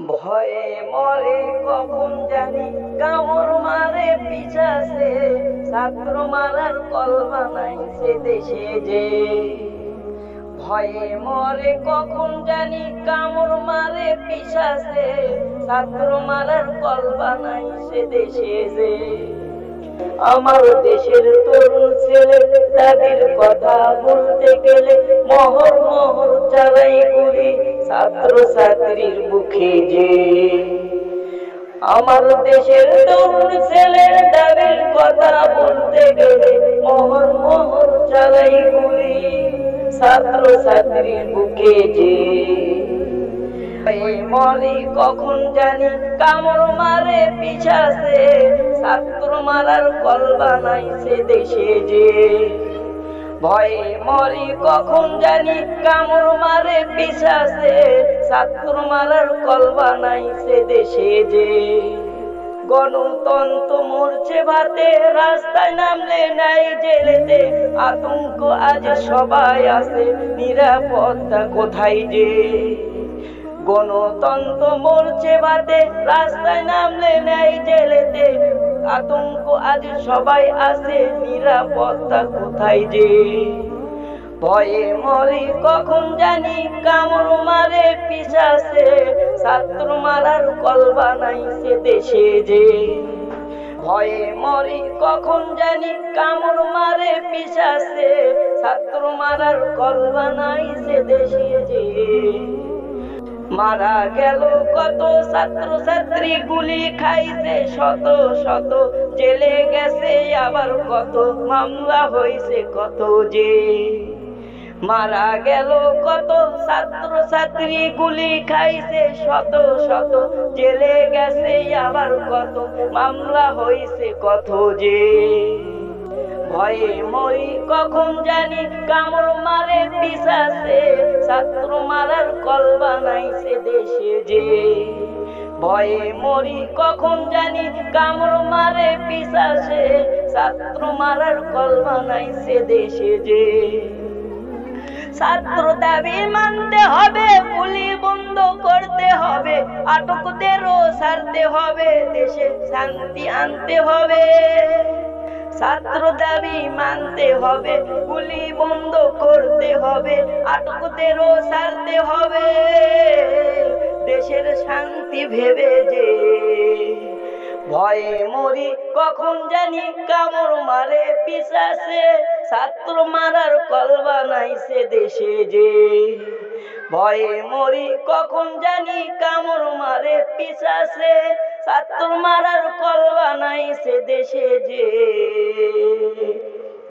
ভয়ে মরে কখন জানি কামড় মারে পিছাছে, ছাত্র মারার কল বানাইছে দেশে যে। ভয়ে মরে কখন জানি কামড় মারে পিছাছে, ছাত্র মারার কল বানাইছে দেশে যে। আমার দেশের তরুণ ছেলে তাদের কথা বলতে গেলে মহর মহর চালাই গুলি ছাত্র ছাত্রীর বুকে যে। আমার দেশের তরুণ ছেলের দাবির কথা বলতে গেলে মহর মহর চালাই গুলি ছাত্র ছাত্রীর বুকে যে। মরি কখন জানি কামড় মারে পিছাছে, ছাত্র মারার কল বানাইছে দেশে যে। ভয়ে মরি কখন জানি কামড় মারে পিছাছে, ছাত্র মারার কল বানাইছে দেশে যে। গণতন্ত্র মরছে ভাতে, রাস্তায় নামলে নাই জেলেতে, আতঙ্ক আজ সবাই আছে, নিরাপত্তা কোথায় যে। গণতন্ত্র মরছে ভাতে, রাস্তায় নামলে নাই জেলেতে, আতঙ্ক আজ সবাই আছে, নিরাপত্তা কোথায় যে। ভয়ে মরি কখন জানি কামড় মারে পিছাছে, ছাত্র মারার কল বানাইছে দেশে যে। ভয়ে মরি কখন জানি কামড় মারে পিছাছে, ছাত্র মারার কল বানাইছে দেশে যে। মারা গেল কত ছাত্র ছাত্রী, গুলি খাইছে শত শত, জেলে গেছে আবার কত, মামলা হয়েছে কত যে। মারা গেল কত ছাত্র ছাত্রী, গুলি খাইছে শত শত, জেলে গেছে আবার কত, মামলা হয়েছে কত যে। ভয়ে মরি কখন জানি কামড় মারে পিছাছে, ছাত্র মারার কল বানাইছে দেশে যে। ভয়ে মরি কখন জানি কামড় মারে পিছাছে, ছাত্র মারার কল বানাইছে দেশে যে। ছাত্র দাবি মানতে হবে, গুলি বন্ধ করতে হবে, আটকদেরও ছাড়তে হবে, দেশে শান্তি আনতে হবে। ছাত্র দাবি মানতে হবে, গুলি বন্ধ করতে হবে, আটকদেরও ছাড়তে হবে, দেশের শান্তি ভেবে যে। ভয়ে মরি কখন জানি কামড় মারে পিছাছে, ছাত্র মারার কল বানাইছে দেশে যে। ভয়ে মরি কখন জানি কামড় মারে পিছাছে, ছাত্র মারার কল বানাইছে দেশে যে।